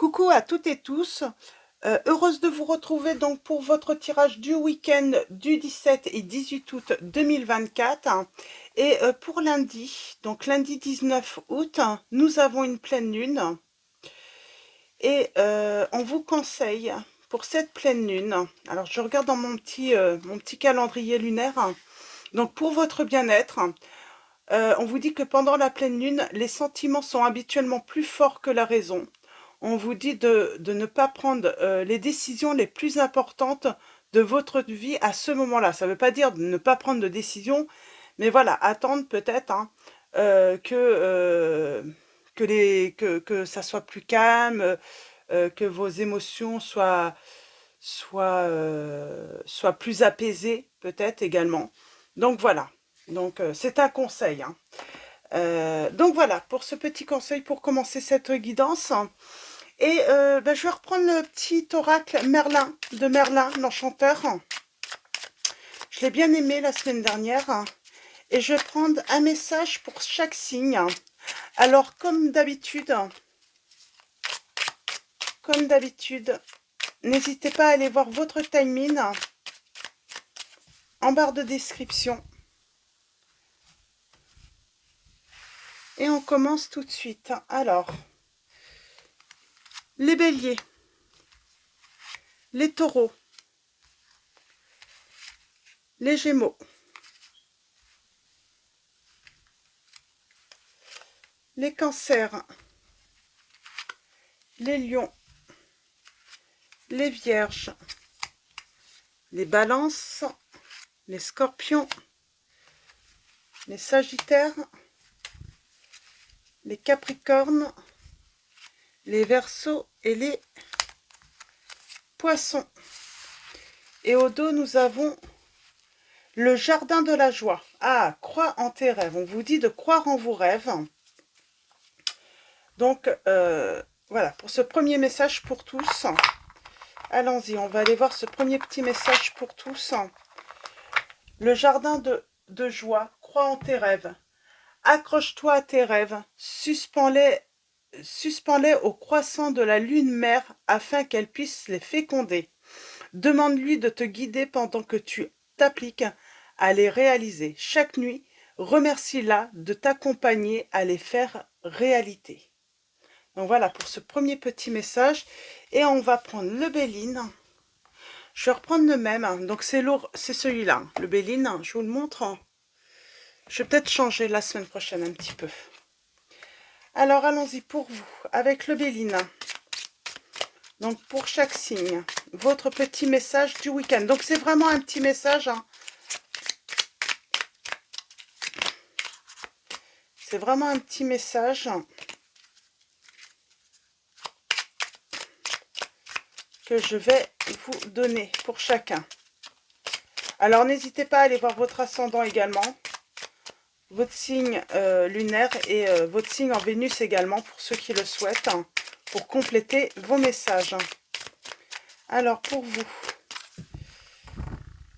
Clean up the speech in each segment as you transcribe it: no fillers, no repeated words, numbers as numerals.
Coucou à toutes et tous, heureuse de vous retrouver donc pour votre tirage du week-end du 17 et 18 août 2024. Et pour lundi, donc lundi 19 août, nous avons une pleine lune. Et on vous conseille pour cette pleine lune, alors je regarde dans mon petit calendrier lunaire, donc pour votre bien-être, on vous dit que pendant la pleine lune, les sentiments sont habituellement plus forts que la raison. On vous dit de ne pas prendre les décisions les plus importantes de votre vie à ce moment-là. Ça ne veut pas dire de ne pas prendre de décision, mais voilà, attendre peut-être que ça soit plus calme, que vos émotions soient plus apaisées peut-être également. Donc voilà, donc c'est un conseil, hein. Donc voilà, pour ce petit conseil pour commencer cette guidance. Et je vais reprendre le petit oracle Merlin, de Merlin, l'enchanteur. Je l'ai bien aimé la semaine dernière. Et je vais prendre un message pour chaque signe. Alors, comme d'habitude, n'hésitez pas à aller voir votre timing en barre de description. Et on commence tout de suite. Alors, les béliers, les taureaux, les gémeaux, les cancers, les lions, les vierges, les balances, les scorpions, les sagittaires, les capricornes, les verseaux et les poissons. Et au dos, nous avons le jardin de la joie. Ah, crois en tes rêves. On vous dit de croire en vos rêves. Donc, voilà, pour ce premier message pour tous. Allons-y, on va aller voir ce premier petit message pour tous. Le jardin de joie, crois en tes rêves. Accroche-toi à tes rêves, suspends-les au croissant de la lune mère afin qu'elle puisse les féconder. Demande-lui de te guider pendant que tu t'appliques à les réaliser. Chaque nuit, remercie-la de t'accompagner à les faire réalité. Donc voilà pour ce premier petit message. Et on va prendre le Béline. Je vais reprendre le même. Donc c'est celui-là, le Béline. Je vous le montre. Je vais peut-être changer la semaine prochaine un petit peu. Alors allons-y pour vous, avec le Béline. Donc pour chaque signe, votre petit message du week-end. Donc c'est vraiment un petit message, hein. C'est vraiment un petit message que je vais vous donner pour chacun. Alors n'hésitez pas à aller voir votre ascendant également, votre signe lunaire et votre signe en Vénus également pour ceux qui le souhaitent, hein, pour compléter vos messages. Alors pour vous,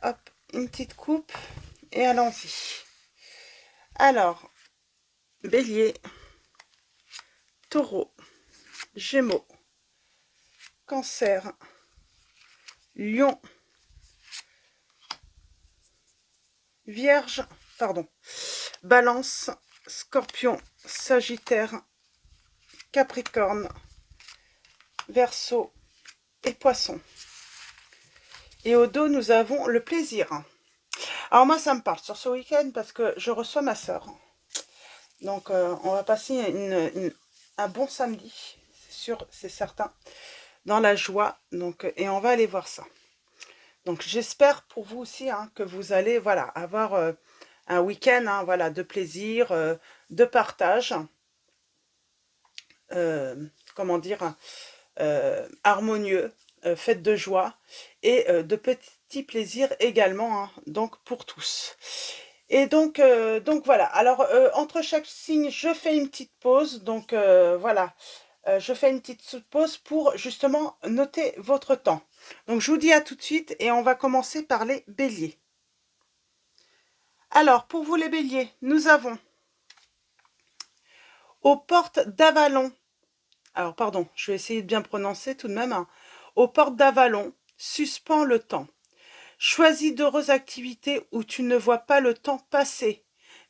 hop, une petite coupe et allons-y. Alors, Bélier, Taureau, Gémeaux, Cancer, Lion, Vierge, Balance, Scorpion, Sagittaire, Capricorne, Verseau et Poisson. Et au dos, nous avons le plaisir. Alors moi, ça me parle sur ce week-end parce que je reçois ma sœur. Donc, on va passer un bon samedi, c'est sûr, c'est certain, dans la joie. Donc, et on va aller voir ça. Donc, j'espère pour vous aussi, hein, que vous allez, voilà, avoir un week-end, hein, voilà, de plaisir, de partage, comment dire, harmonieux, fête de joie et de petits plaisirs également, hein, donc pour tous. Et donc voilà, alors entre chaque signe, je fais une petite pause, donc voilà, je fais une petite pause pour justement noter votre temps. Donc je vous dis à tout de suite et on va commencer par les béliers. Alors pour vous les béliers, nous avons aux portes d'Avalon. alors pardon, je vais essayer de bien prononcer tout de même, hein. Aux portes d'Avalon, suspends le temps. Choisis d'heureuses activités où tu ne vois pas le temps passer.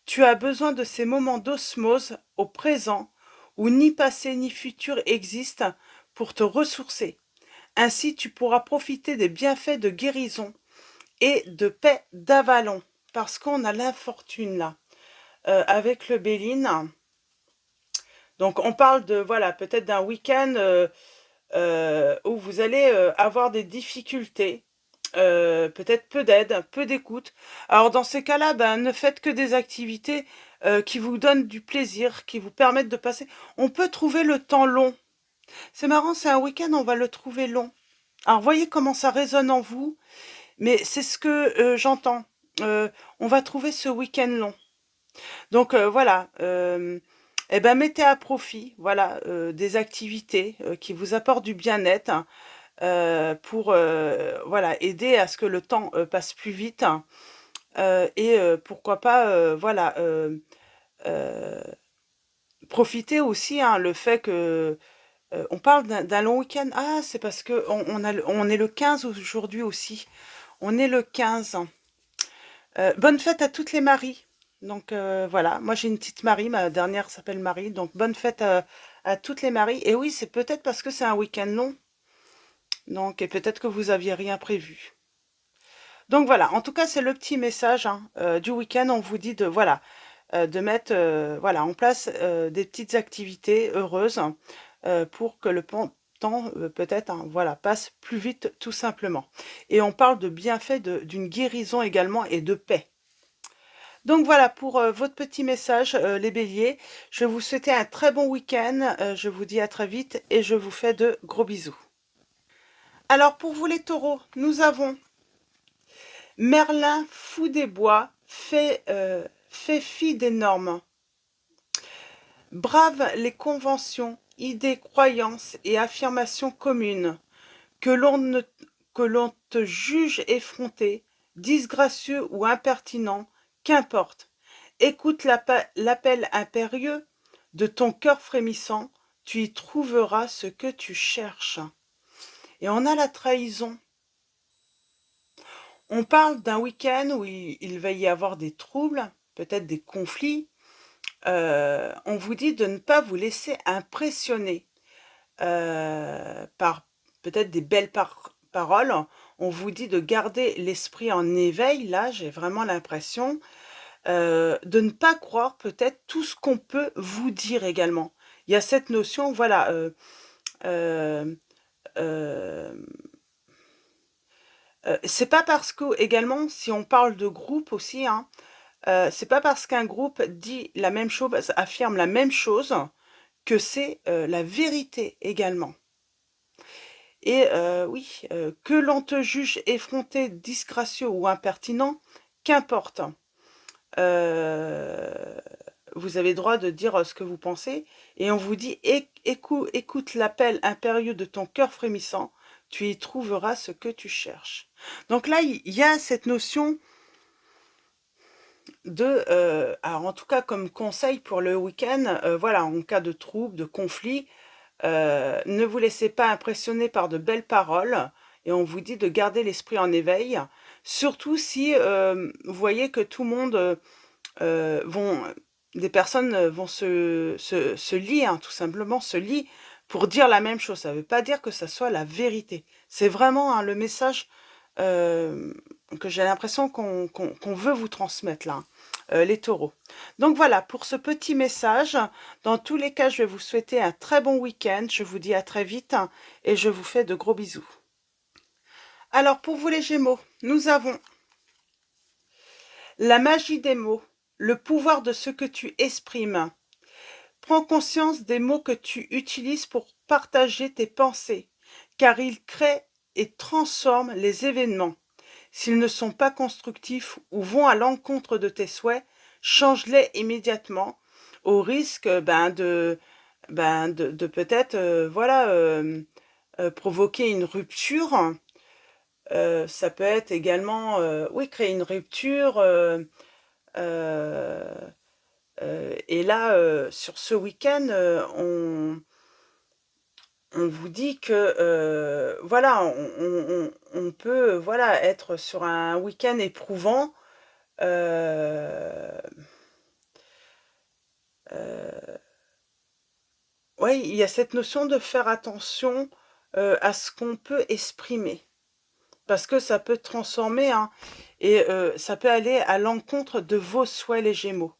Tu as besoin de ces moments d'osmose au présent, où ni passé ni futur existent, pour te ressourcer. Ainsi, tu pourras profiter des bienfaits de guérison et de paix d'Avalon, parce qu'on a l'infortune là, avec le Béline. Donc on parle de, voilà, peut-être d'un week-end où vous allez avoir des difficultés, peut-être peu d'aide, peu d'écoute. Alors dans ces cas-là, ben, ne faites que des activités qui vous donnent du plaisir, qui vous permettent de passer. On peut trouver le temps long. C'est marrant, c'est un week-end, on va le trouver long. Alors voyez comment ça résonne en vous, mais c'est ce que j'entends. On va trouver ce week-end long. Donc voilà, eh ben mettez à profit, voilà, des activités qui vous apportent du bien-être, hein, pour voilà, aider à ce que le temps passe plus vite, hein, et pourquoi pas, voilà, profiter aussi, hein, le fait que on parle d'un long week-end. Ah, c'est parce que on est le 15 aujourd'hui aussi. On est le 15. Bonne fête à toutes les Maries. Donc voilà, moi j'ai une petite Marie, ma dernière s'appelle Marie, donc bonne fête à toutes les Maries. Et oui, c'est peut-être parce que c'est un week-end long, donc et peut-être que vous aviez rien prévu. Donc voilà, en tout cas c'est le petit message, hein, du week-end. On vous dit de voilà, de mettre voilà en place des petites activités heureuses, pour que le temps peut-être, hein, voilà, passe plus vite tout simplement. Et on parle de bienfaits d'une guérison également et de paix. Donc voilà pour votre petit message, les béliers. Je vais vous souhaiter un très bon week-end. Je vous dis à très vite et je vous fais de gros bisous. Alors pour vous les taureaux, nous avons Merlin, fou des bois, fait fi des normes. Brave les conventions, idées, croyances et affirmations communes. Que l'on ne- que l'on te juge effronté, disgracieux ou impertinent, qu'importe. Écoute l'appel impérieux de ton cœur frémissant, tu y trouveras ce que tu cherches. Et on a la trahison. On parle d'un week-end où il va y avoir des troubles, peut-être des conflits. On vous dit de ne pas vous laisser impressionner par peut-être des belles paroles. On vous dit de garder l'esprit en éveil. Là, j'ai vraiment l'impression de ne pas croire peut-être tout ce qu'on peut vous dire également. Il y a cette notion, voilà, euh, euh, c'est pas parce que, également, si on parle de groupe aussi, hein, c'est pas parce qu'un groupe dit la même chose, affirme la même chose, que c'est la vérité également. Et oui, que l'on te juge effronté, disgracieux ou impertinent, qu'importe. Euh, vous avez droit de dire ce que vous pensez, et on vous dit écoute l'appel impérieux de ton cœur frémissant, tu y trouveras ce que tu cherches. Donc là, il y a cette notion de, alors en tout cas comme conseil pour le week-end, voilà, en cas de trouble, de conflit, ne vous laissez pas impressionner par de belles paroles, et on vous dit de garder l'esprit en éveil, surtout si vous voyez que tout le monde vont, des personnes vont se lier, hein, tout simplement se lier pour dire la même chose. Ça ne veut pas dire que ça soit la vérité. C'est vraiment, hein, le message euh, que j'ai l'impression qu'on veut vous transmettre là, hein, les taureaux. Donc voilà, pour ce petit message, dans tous les cas, je vais vous souhaiter un très bon week-end. Je vous dis à très vite, hein, et je vous fais de gros bisous. Alors pour vous les Gémeaux, nous avons la magie des mots, le pouvoir de ce que tu exprimes. Prends conscience des mots que tu utilises pour partager tes pensées, car ils créent et transforment les événements. S'ils ne sont pas constructifs ou vont à l'encontre de tes souhaits, change-les immédiatement, au risque de peut-être voilà, provoquer une rupture. Ça peut être également, oui, créer une rupture. Euh, et là, sur ce week-end, on vous dit que voilà, on peut voilà, être sur un week-end éprouvant. Oui, il y a cette notion de faire attention à ce qu'on peut exprimer. Parce que ça peut transformer, hein, et ça peut aller à l'encontre de vos souhaits, les Gémeaux.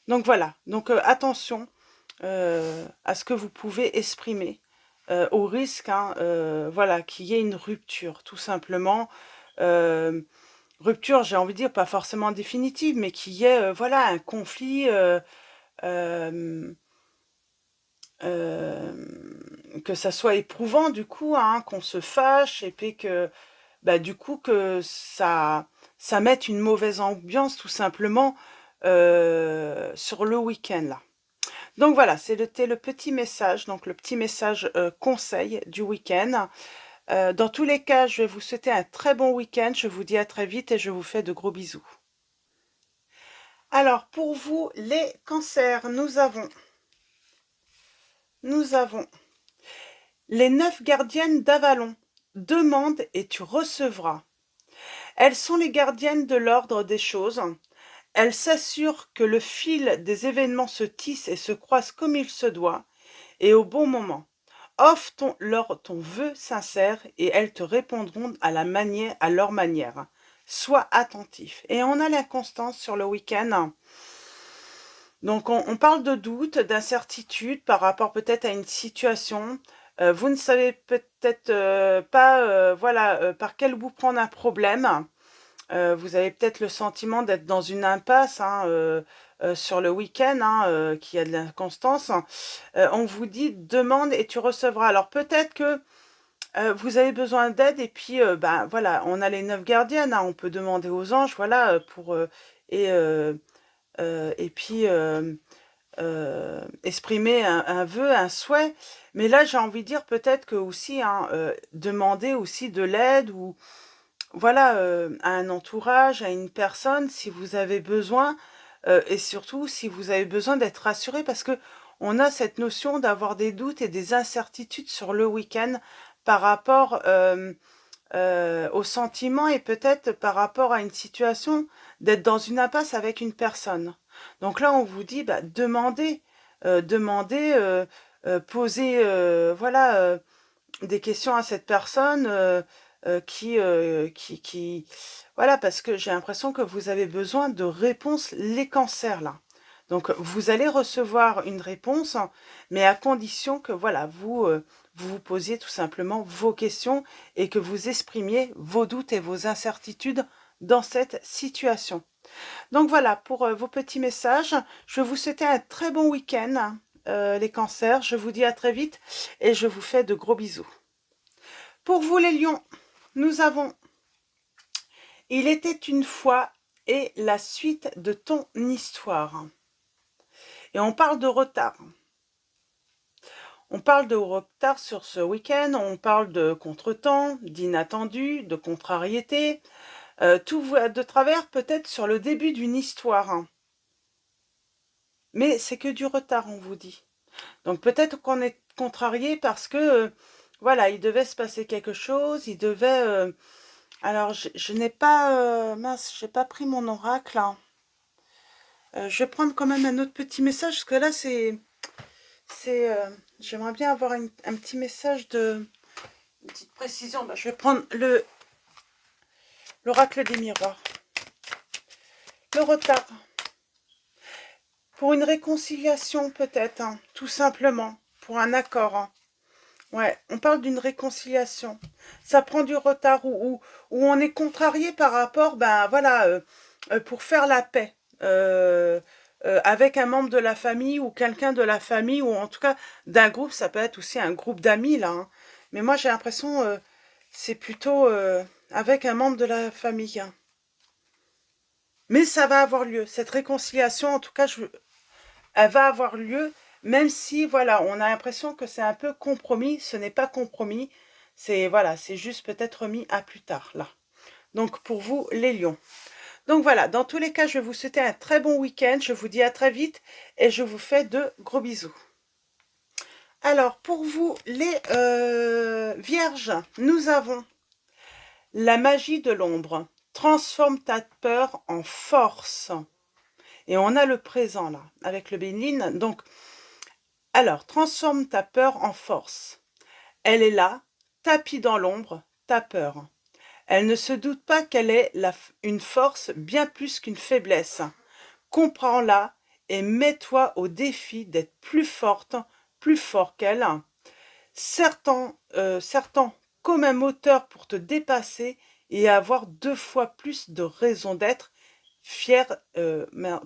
Donc voilà, donc attention à ce que vous pouvez exprimer, au risque, hein, voilà, qu'il y ait une rupture, tout simplement. Euh, Rupture, j'ai envie de dire, pas forcément définitive, mais qu'il y ait, voilà, un conflit, euh, que ça soit éprouvant, du coup, hein, qu'on se fâche, et puis que, bah, du coup, que ça mette une mauvaise ambiance, tout simplement, sur le week-end, là. Donc voilà, c'était le petit message, donc le petit message conseil du week-end. Dans tous les cas, je vais vous souhaiter un très bon week-end. Je vous dis à très vite et je vous fais de gros bisous. Alors, pour vous, les cancers, nous avons les 9 gardiennes d'Avalon. Demande et tu recevras. Elles sont les gardiennes de l'ordre des choses. Elles s'assurent que le fil des événements se tisse et se croise comme il se doit, et au bon moment. Offre-leur ton vœu sincère et elles te répondront à leur manière. Sois attentif. Et on a l'inconstance sur le week-end. Donc on parle de doute, d'incertitude par rapport peut-être à une situation. Vous ne savez peut-être pas voilà, par quel bout prendre un problème. Vous avez peut-être le sentiment d'être dans une impasse, hein, sur le week-end, hein, qu'il y a de l'inconstance. On vous dit demande et tu recevras. Alors peut-être que vous avez besoin d'aide et puis ben voilà, on a les 9 gardiennes, hein, on peut demander aux anges, voilà, pour et puis exprimer un vœu, un souhait. Mais là, j'ai envie de dire peut-être que aussi, hein, demander aussi de l'aide ou voilà, à un entourage, à une personne, si vous avez besoin, et surtout si vous avez besoin d'être rassuré, parce que on a cette notion d'avoir des doutes et des incertitudes sur le week-end par rapport aux sentiments et peut-être par rapport à une situation d'être dans une impasse avec une personne. Donc là, on vous dit, bah, demandez, posez, voilà, des questions à cette personne voilà, parce que j'ai l'impression que vous avez besoin de réponses, les cancers, là. Donc, vous allez recevoir une réponse, mais à condition que, voilà, vous posiez tout simplement vos questions et que vous exprimiez vos doutes et vos incertitudes dans cette situation. Donc, voilà, pour vos petits messages. Je vais vous souhaiter un très bon week-end, les cancers. Je vous dis à très vite et je vous fais de gros bisous. Pour vous les lions, nous avons « Il était une fois » et la suite de ton histoire. Et on parle de retard. On parle de retard sur ce week-end, on parle de contretemps, d'inattendu, de contrariété. Tout va de travers peut-être sur le début d'une histoire. Mais c'est que du retard, on vous dit. Donc peut-être qu'on est contrarié parce que, voilà, il devait se passer quelque chose, il devait... alors, je n'ai pas... mince, j'ai pas pris mon oracle, hein. Je vais prendre quand même un autre petit message, parce que là, j'aimerais bien avoir un petit message une petite précision. Bah, je vais prendre l'oracle des miroirs. Le retard. Pour une réconciliation, peut-être, hein, tout simplement. Pour un accord, hein. Ouais, on parle d'une réconciliation. Ça prend du retard où on est contrarié par rapport, ben voilà, pour faire la paix avec un membre de la famille ou quelqu'un de la famille ou en tout cas d'un groupe. Ça peut être aussi un groupe d'amis là, hein. Mais moi j'ai l'impression c'est plutôt avec un membre de la famille, hein. Mais ça va avoir lieu. Cette réconciliation, en tout cas, elle va avoir lieu, même si, voilà, on a l'impression que c'est un peu compromis. Ce n'est pas compromis. C'est, voilà, c'est juste peut-être mis à plus tard, là. Donc, pour vous, les lions. Donc, voilà, dans tous les cas, je vais vous souhaiter un très bon week-end. Je vous dis à très vite et je vous fais de gros bisous. Alors, pour vous, les vierges, nous avons la magie de l'ombre. Transforme ta peur en force. Et on a le présent là, avec le Bénin. Donc, alors, transforme ta peur en force. Elle est là, tapis dans l'ombre, ta peur. Elle ne se doute pas qu'elle est une force bien plus qu'une faiblesse. Comprends-la et mets-toi au défi d'être plus forte, plus fort qu'elle. Sertant comme un moteur pour te dépasser et avoir 2 fois plus de raison d'être fier,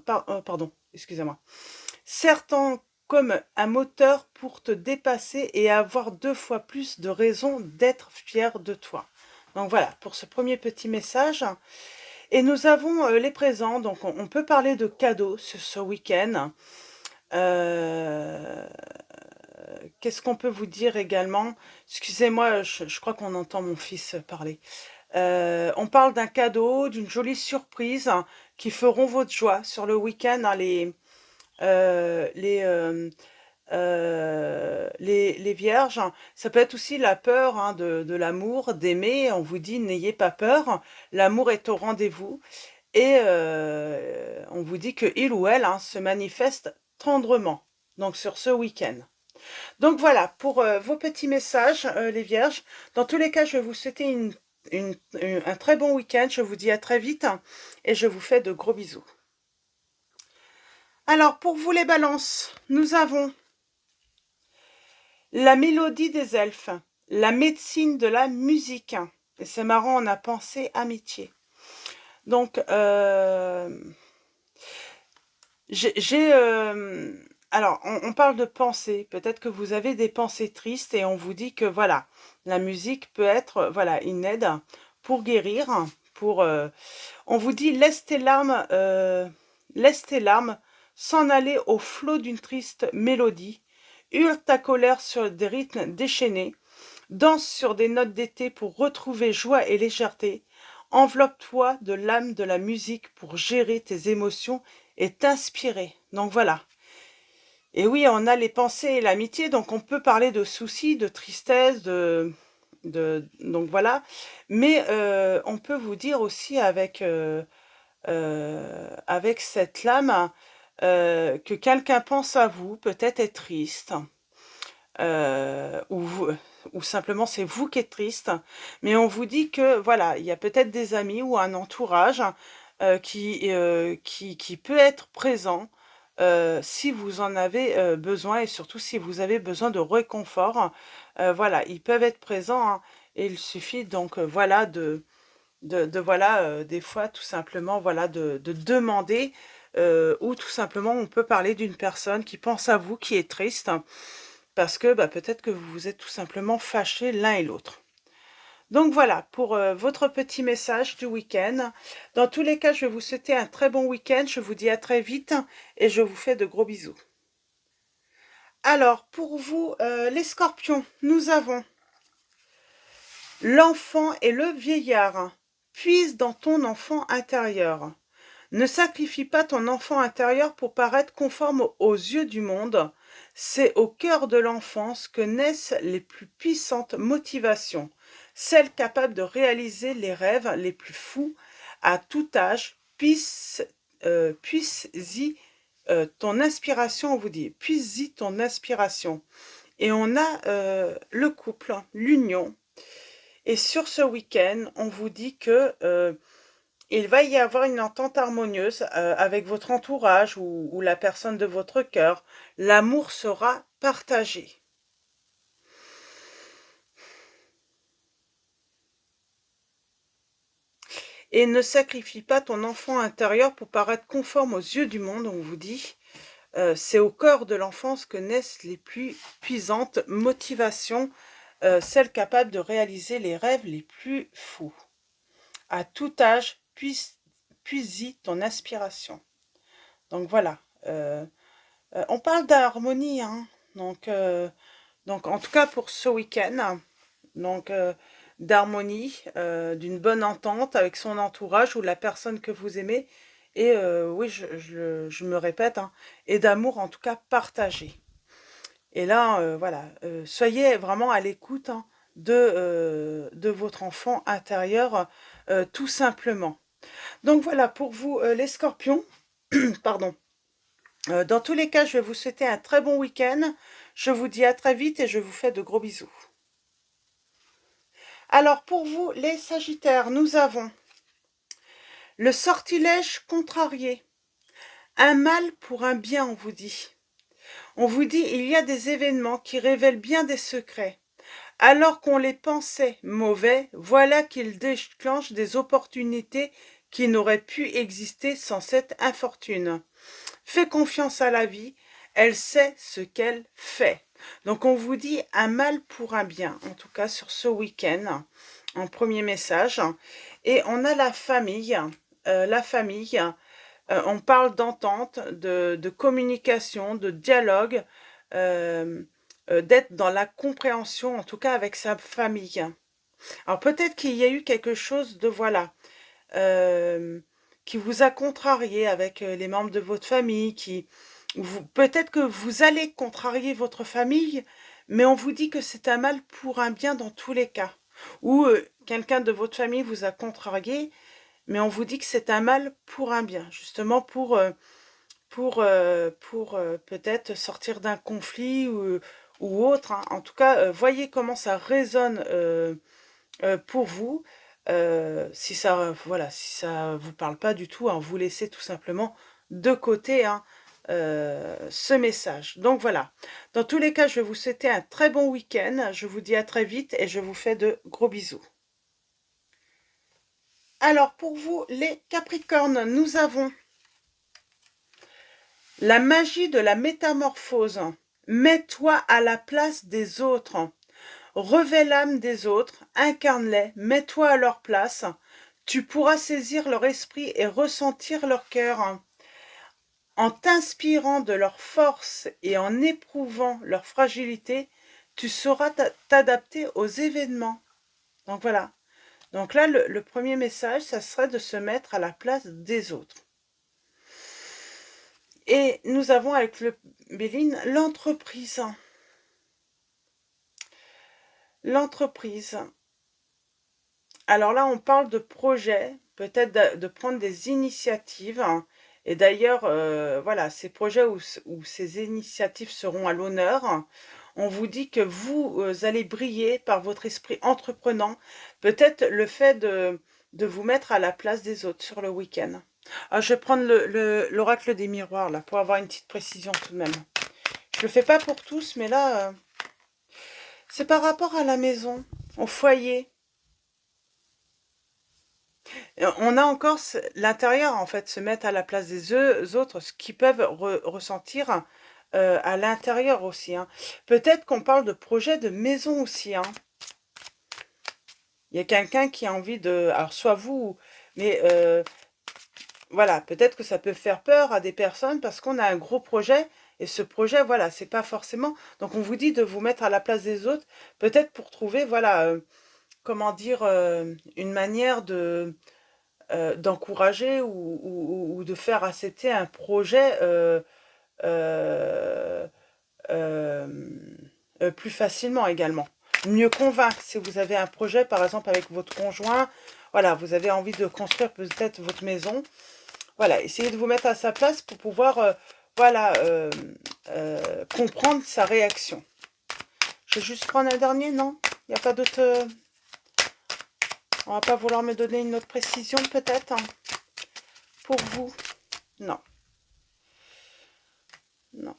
pardon, excusez-moi. Sertant comme un moteur pour te dépasser et avoir 2 fois plus de raison d'être fier de toi. Donc voilà, pour ce premier petit message. Et nous avons les présents, donc on peut parler de cadeaux ce week-end. Qu'est-ce qu'on peut vous dire également? Excusez-moi, je crois qu'on entend mon fils parler. On parle d'un cadeau, d'une jolie surprise qui feront votre joie sur le week-end, hein, les vierges. Ça peut être aussi la peur, hein, de l'amour, d'aimer. On vous dit n'ayez pas peur, l'amour est au rendez-vous. Et on vous dit que il ou elle, hein, se manifeste tendrement, donc sur ce week-end. Donc voilà, pour vos petits messages, les vierges. Dans tous les cas, je vais vous souhaiter un très bon week-end. Je vous dis à très vite et je vous fais de gros bisous. Alors, pour vous les balances, nous avons la mélodie des elfes, la médecine de la musique. Et c'est marrant, on a pensé amitié. Donc, alors, on parle de pensées. Peut-être que vous avez des pensées tristes et on vous dit que, voilà, la musique peut être, voilà, une aide pour guérir, on vous dit, laisse tes larmes s'en aller au flot d'une triste mélodie, hurle ta colère sur des rythmes déchaînés, danse sur des notes d'été pour retrouver joie et légèreté, enveloppe-toi de l'âme de la musique pour gérer tes émotions et t'inspirer. Donc voilà. Et oui, on a les pensées et l'amitié, donc on peut parler de soucis, de tristesse, donc voilà. Mais on peut vous dire aussi avec cette lame que quelqu'un pense à vous, peut-être est triste, ou simplement c'est vous qui êtes triste, mais on vous dit que voilà, il y a peut-être des amis ou un entourage qui peut être présent si vous en avez besoin et surtout si vous avez besoin de réconfort. Voilà, ils peuvent être présents, hein, et il suffit donc voilà voilà, des fois tout simplement voilà de demander, ou tout simplement on peut parler d'une personne qui pense à vous, qui est triste, parce que bah, peut-être que vous vous êtes tout simplement fâchés l'un et l'autre. Donc voilà pour votre petit message du week-end. Dans tous les cas, je vais vous souhaiter un très bon week-end. Je vous dis à très vite et je vous fais de gros bisous. Alors, pour vous, les scorpions, nous avons l'enfant et le vieillard. Puise dans ton enfant intérieur. Ne sacrifie pas ton enfant intérieur pour paraître conforme aux yeux du monde. C'est au cœur de l'enfance que naissent les plus puissantes motivations, celles capables de réaliser les rêves les plus fous à tout âge. Puise-y ton inspiration, on vous dit, puise-y ton inspiration. Et on a le couple, l'union. Et sur ce week-end, on vous dit que il va y avoir une entente harmonieuse avec votre entourage ou la personne de votre cœur. L'amour sera partagé. Et ne sacrifie pas ton enfant intérieur pour paraître conforme aux yeux du monde, on vous dit. C'est au cœur de l'enfance que naissent les plus puissantes motivations, celles capables de réaliser les rêves les plus fous. À tout âge, puise-y ton inspiration. Donc voilà. On parle d'harmonie, hein. Donc en tout cas pour ce week-end, donc d'harmonie, d'une bonne entente avec son entourage ou la personne que vous aimez. Et oui, je me répète, hein, et d'amour en tout cas partagé. Et là, voilà, soyez vraiment à l'écoute hein, de votre enfant intérieur, tout simplement. Donc voilà, pour vous, les scorpions, pardon. Dans tous les cas, je vais vous souhaiter un très bon week-end. Je vous dis à très vite et je vous fais de gros bisous. Alors pour vous, les sagittaires, nous avons le sortilège contrarié. Un mal pour un bien, on vous dit. On vous dit, il y a des événements qui révèlent bien des secrets. Alors qu'on les pensait mauvais, voilà qu'ils déclenchent des opportunités qui n'auraient pu exister sans cette infortune. Fais confiance à la vie, elle sait ce qu'elle fait. Donc on vous dit un mal pour un bien, en tout cas sur ce week-end, en premier message. Et on a la famille. On parle d'entente, de communication, de dialogue, d'être dans la compréhension, en tout cas avec sa famille. Alors peut-être qu'il y a eu quelque chose de, voilà, qui vous a contrarié avec les membres de votre famille, peut-être que vous allez contrarier votre famille, mais on vous dit que c'est un mal pour un bien dans tous les cas. Ou quelqu'un de votre famille vous a contrarié, mais on vous dit que c'est un mal pour un bien, justement pour peut-être sortir d'un conflit ou autre, hein. En tout cas, voyez comment ça résonne pour vous. Si ça, voilà, si ça vous parle pas du tout, hein, vous laissez tout simplement de côté hein, ce message. Donc voilà. Dans tous les cas, je vais vous souhaiter un très bon week-end. Je vous dis à très vite et je vous fais de gros bisous. Alors pour vous, les Capricornes, nous avons la magie de la métamorphose. Mets-toi à la place des autres. Revêt l'âme des autres, incarne-les, mets-toi à leur place. Tu pourras saisir leur esprit et ressentir leur cœur. En t'inspirant de leur force et en éprouvant leur fragilité, tu sauras t'adapter aux événements. Donc voilà. Donc là, le premier message, ça serait de se mettre à la place des autres. Et nous avons avec le Béline l'entreprise. L'entreprise. Alors là, on parle de projet, peut-être de prendre des initiatives. Hein. Et d'ailleurs, voilà, ces projets où ces initiatives seront à l'honneur, on vous dit que vous allez briller par votre esprit entreprenant. Peut-être le fait de vous mettre à la place des autres sur le week-end. Ah, je vais prendre l'oracle des miroirs, là, pour avoir une petite précision tout de même. Je le fais pas pour tous, mais là, c'est par rapport à la maison, au foyer. On a encore l'intérieur, en fait, se mettre à la place des autres, ce qu'ils peuvent ressentir à l'intérieur aussi. Hein. Peut-être qu'on parle de projet de maison aussi. Hein. Il y a quelqu'un qui a envie de... Alors, soit vous, mais voilà, peut-être que ça peut faire peur à des personnes parce qu'on a un gros projet et ce projet, voilà, c'est pas forcément... Donc, on vous dit de vous mettre à la place des autres, peut-être pour trouver, voilà, comment dire, une manière d'encourager ou de faire accepter un projet euh, plus facilement également. Mieux convaincre si vous avez un projet, par exemple avec votre conjoint, voilà, vous avez envie de construire peut-être votre maison, voilà, essayez de vous mettre à sa place pour pouvoir, voilà, comprendre sa réaction. Je vais juste prendre un dernier, non? Il n'y a pas d'autre... on va pas vouloir me donner une autre précision peut-être hein, pour vous? Non. Non.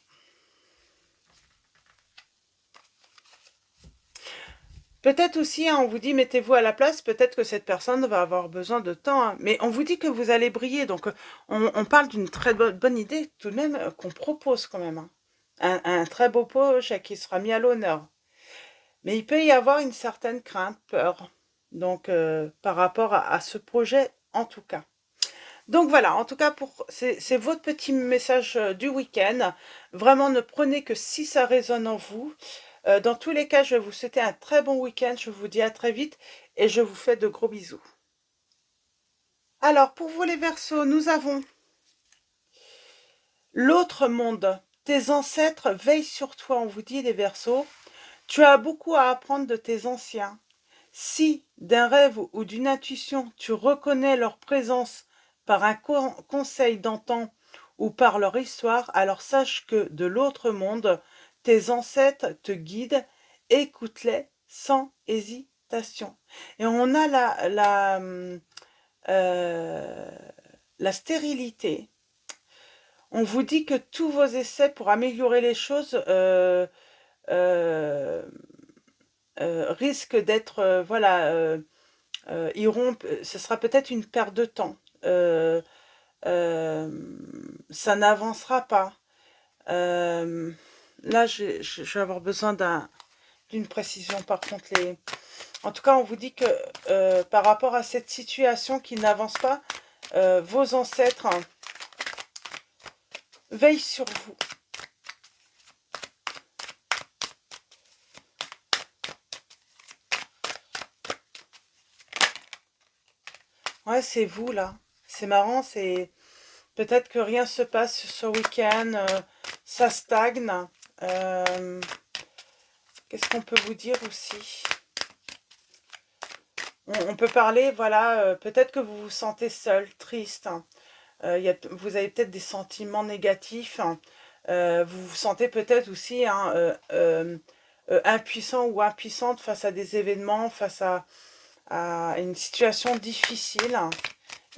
Peut-être aussi, hein, on vous dit, mettez-vous à la place, peut-être que cette personne va avoir besoin de temps. Hein, mais on vous dit que vous allez briller. Donc, on parle d'une très bonne idée tout de même qu'on propose quand même. Hein. Un très beau projet qui sera mis à l'honneur. Mais il peut y avoir une certaine crainte, peur. Donc, par rapport à ce projet, en tout cas. Donc voilà, en tout cas, c'est votre petit message du week-end. Vraiment, ne prenez que si ça résonne en vous. Dans tous les cas, je vais vous souhaiter un très bon week-end. Je vous dis à très vite et je vous fais de gros bisous. Alors, pour vous les Verseaux, nous avons l'autre monde. Tes ancêtres veillent sur toi, on vous dit les Verseaux. Tu as beaucoup à apprendre de tes anciens. Si, d'un rêve ou d'une intuition, tu reconnais leur présence par un conseil d'antan ou par leur histoire, alors sache que de l'autre monde, tes ancêtres te guident, écoute-les sans hésitation. Et on a la stérilité. On vous dit que tous vos essais pour améliorer les choses euh, risquent d'être, iront, ce sera peut-être une perte de temps. Euh, Ça n'avancera pas. Là, je vais avoir besoin d'une précision. Par contre, en tout cas, on vous dit que par rapport à cette situation qui n'avance pas, vos ancêtres veillent sur vous. Ouais, c'est vous là. C'est marrant, c'est peut-être que rien se passe ce week-end, ça stagne. Qu'est-ce qu'on peut vous dire aussi? On peut parler, voilà, peut-être que vous vous sentez seul, triste. Vous avez peut-être des sentiments négatifs. Vous vous sentez peut-être aussi hein, impuissant ou impuissante face à des événements, face à une situation difficile.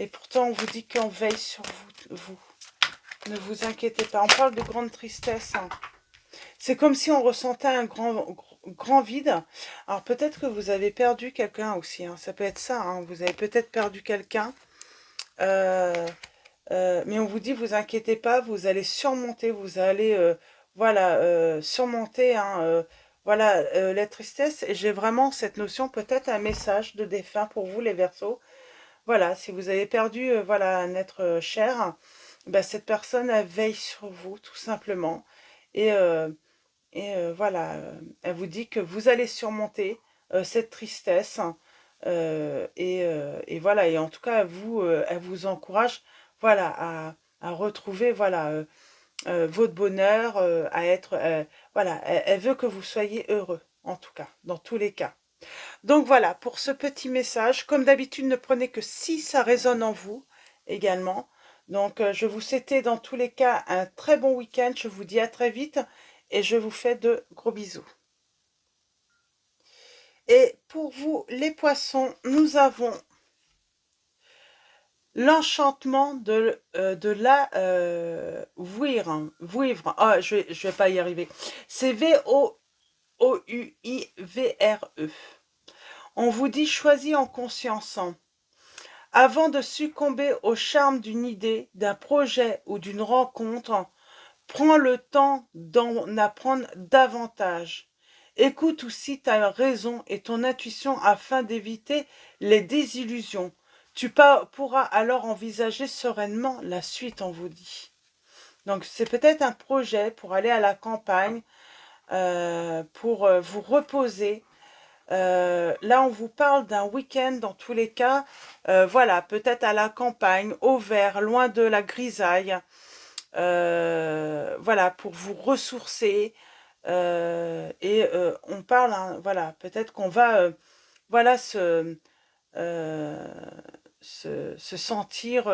Et pourtant, on vous dit qu'on veille sur vous. Ne vous inquiétez pas. On parle de grande tristesse. C'est comme si on ressentait un grand vide. Alors peut-être que vous avez perdu quelqu'un aussi. Hein. Ça peut être ça. Hein. Vous avez peut-être perdu quelqu'un. Mais on vous dit, vous inquiétez pas, vous allez surmonter, vous allez, surmonter, hein, la tristesse. Et j'ai vraiment cette notion, peut-être un message de défunt pour vous, les Verseaux. Voilà, si vous avez perdu, un être cher, bah, cette personne, elle veille sur vous, tout simplement. Et, elle vous dit que vous allez surmonter cette tristesse. Et voilà, et en tout cas, elle vous encourage à retrouver votre bonheur, à être. Elle veut que vous soyez heureux, en tout cas, dans tous les cas. Donc voilà, pour ce petit message, comme d'habitude, ne prenez que si ça résonne en vous également. Donc je vous souhaite dans tous les cas un très bon week-end. Je vous dis à très vite et je vous fais de gros bisous. Et pour vous, les poissons, nous avons l'enchantement de la vouivre. Vouivre. Ah, je vais pas y arriver. C'est V-O-O-U-I-V-R-E. On vous dit choisis en conscience. Avant de succomber au charme d'une idée, d'un projet ou d'une rencontre, prends le temps d'en apprendre davantage. Écoute aussi ta raison et ton intuition afin d'éviter les désillusions. Tu pourras alors envisager sereinement la suite, on vous dit. Donc c'est peut-être un projet pour aller à la campagne, pour vous reposer. Là, on vous parle d'un week-end dans tous les cas. Peut-être à la campagne, au vert, loin de la grisaille. Pour vous ressourcer. On parle, hein, peut-être qu'on va se sentir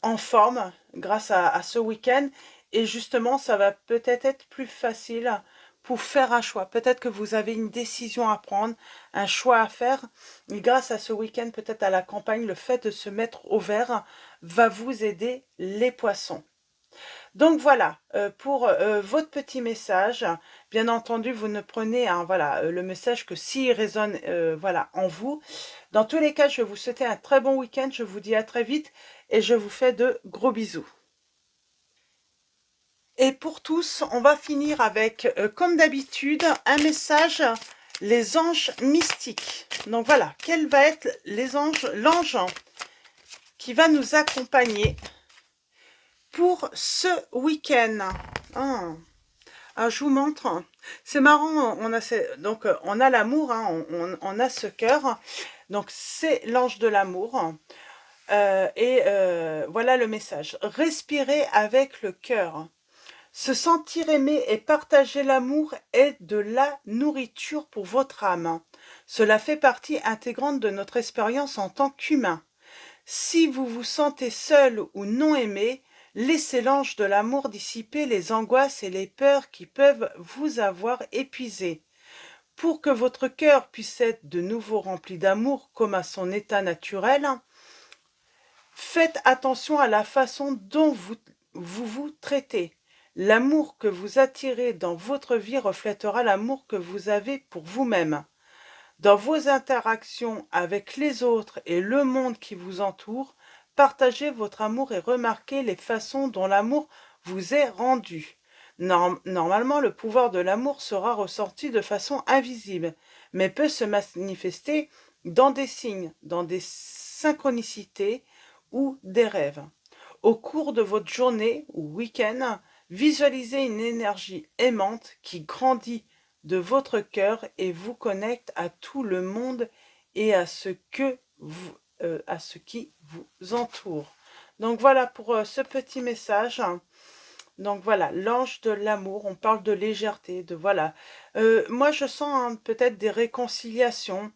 en forme grâce à ce week-end. Et justement, ça va peut-être être plus facile pour faire un choix. Peut-être que vous avez une décision à prendre, un choix à faire. Et grâce à ce week-end, peut-être à la campagne, le fait de se mettre au vert va vous aider, les poissons. Donc voilà, pour votre petit message, bien entendu, vous ne prenez le message que s'il résonne en vous. Dans tous les cas, je vais vous souhaiter un très bon week-end, je vous dis à très vite et je vous fais de gros bisous. Et pour tous, on va finir avec, comme d'habitude, un message, les anges mystiques. Donc voilà, quel va être l'ange qui va nous accompagner pour ce week-end. Je vous montre. C'est marrant, on a l'amour, hein, on a ce cœur. Donc c'est l'ange de l'amour. Voilà le message. Respirez avec le cœur. Se sentir aimé et partager l'amour est de la nourriture pour votre âme. Cela fait partie intégrante de notre expérience en tant qu'humain. Si vous vous sentez seul ou non aimé, laissez l'ange de l'amour dissiper les angoisses et les peurs qui peuvent vous avoir épuisé. Pour que votre cœur puisse être de nouveau rempli d'amour comme à son état naturel, faites attention à la façon dont vous traitez. L'amour que vous attirez dans votre vie reflètera l'amour que vous avez pour vous-même. Dans vos interactions avec les autres et le monde qui vous entoure, partagez votre amour et remarquez les façons dont l'amour vous est rendu. Normalement, le pouvoir de l'amour sera ressorti de façon invisible, mais peut se manifester dans des signes, dans des synchronicités ou des rêves. Au cours de votre journée ou week-end, visualisez une énergie aimante qui grandit de votre cœur et vous connecte à tout le monde et à ce qui vous entoure. Donc voilà pour ce petit message. Donc voilà, l'ange de l'amour, on parle de légèreté, de voilà. Moi je sens peut-être des réconciliations.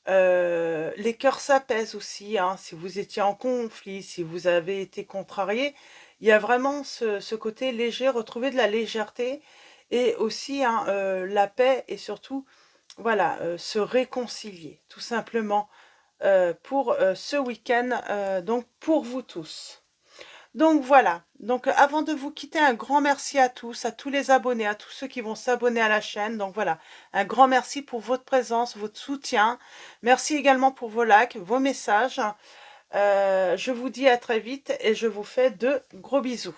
Les cœurs s'apaisent aussi, hein, si vous étiez en conflit, si vous avez été contrarié. Il y a vraiment ce côté léger, retrouver de la légèreté et aussi hein, la paix et surtout, voilà, se réconcilier, tout simplement, pour ce week-end, donc pour vous tous. Donc voilà, donc avant de vous quitter, un grand merci à tous les abonnés, à tous ceux qui vont s'abonner à la chaîne. Donc voilà, un grand merci pour votre présence, votre soutien. Merci également pour vos likes, vos messages. Je vous dis à très vite et je vous fais de gros bisous.